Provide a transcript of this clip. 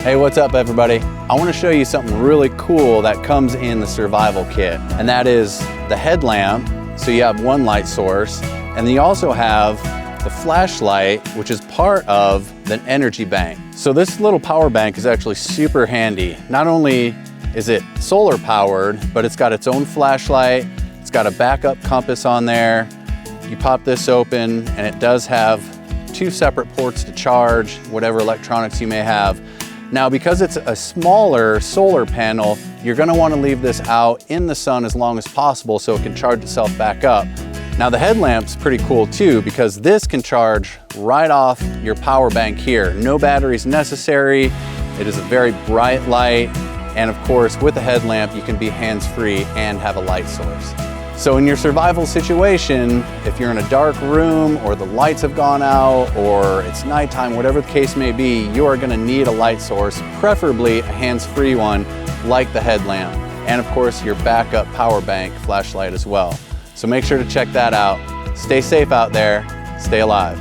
Hey, what's up everybody? I want to show you something really cool that comes in the survival kit, and that is the headlamp. So you have one light source, and then you also have the flashlight, which is part of the energy bank. So this little power bank is actually super handy. Not only is it solar powered, but it's got its own flashlight. It's got a backup compass on there. You pop this open and it does have two separate ports to charge whatever electronics you may have. Now, because it's a smaller solar panel, you're gonna wanna leave this out in the sun as long as possible so it can charge itself back up. Now the headlamp's pretty cool too, because this can charge right off your power bank here. No batteries necessary. It is a very bright light. And of course, with a headlamp, you can be hands-free and have a light source. So in your survival situation, if you're in a dark room or the lights have gone out or it's nighttime, whatever the case may be, you are gonna need a light source, preferably a hands-free one like the headlamp. And of course, your backup power bank flashlight as well. So make sure to check that out. Stay safe out there, stay alive.